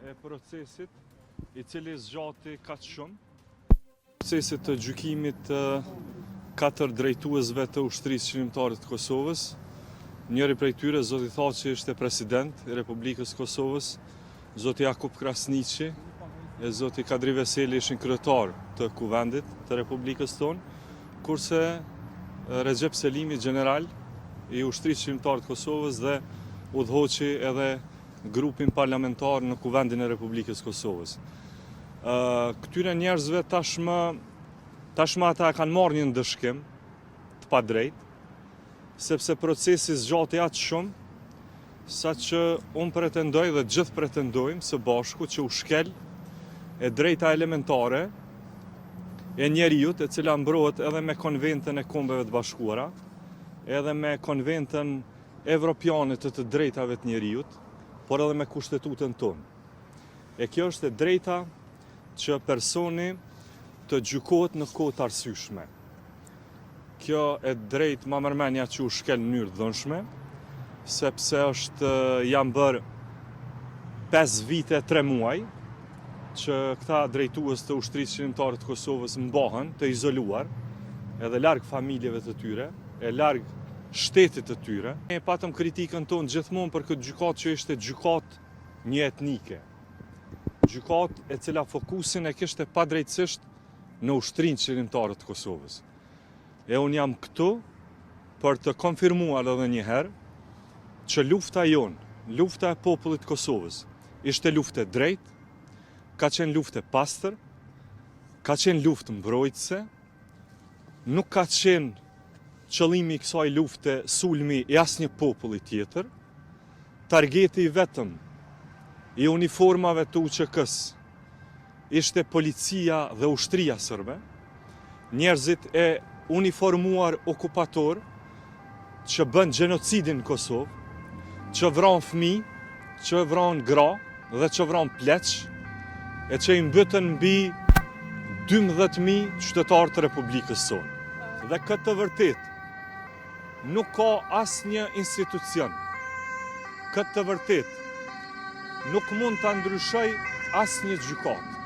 e procesit I cili zgjati kaq shumë. Procesit të gjykimit të 4 drejtuesve të ushtrisë qëndrore të Kosovës. Njëri prej tyre, zoti Thaçi, ishte president I Republikës Kosovës, zoti Jakub Krasniqi e zoti Kadri Veseli ishin kryetar të kuvendit të Republikës tonë, kurse Recep Selimi, general I ushtrisë qëndrore të Kosovës dhe udhëhoqi edhe grupin parlamentar në kuvendin e Republikës Kosovës. Këtyre njerëzve tashmë ata kanë marrë një ndëshkim të padrejt, sepse procesi zgjati aq shumë, saqë unë pretendoj dhe gjithë pretendojmë së bashku që u shkel e drejta elementare e njeriut, e cila mbrohet edhe me konventën e Kombeve të Bashkuara, edhe me konventën evropiane të drejtave të njeriut, por edhe me kushtetutën tonë. E kjo është e drejta që personi të gjykohet në kohë të arsyeshme. Kjo e drejt ma mërmenja që u shkel në mënyrë dhënshme, sepse janë bërë 5 vite 3 muaj që këta drejtues të ushtrisë qëndrore të Kosovës mbahen të izoluar, edhe larg familjeve të tyre, e larg shtetit të tyre. Ne patëm kritikën tonë gjithmonë për këtë gjykatë që ishte gjykatë një etnike. Gjykatë e cila fokusin e kishte padrejtësisht në ushtrinë qëndrore të Kosovës. E unë jam këtu për të konfirmuar edhe një herë që lufta jonë, lufta e popullit Kosovës, ishte luftë e drejtë, ka qenë luftë e pastër, ka qenë luftë mbrojtëse, nuk ka qenë qëllimi I kësaj lufte sulmi I asnjë populli tjetër, targeti vetëm I uniformave të UÇK-s ishte policia dhe ushtria sërbe, njerëzit e uniformuar okupator që bën gjenocidin në Kosovë, që vran fëmijë, që vran gra dhe që vran pleq, e që I mbytën mbi 12.000 qytetarë të Republikës sonë. Dhe këtë të vërtet, nuk ka asnjë institucion. Këtë të vërtet, nuk mund të ndryshoj asnjë gjykatë.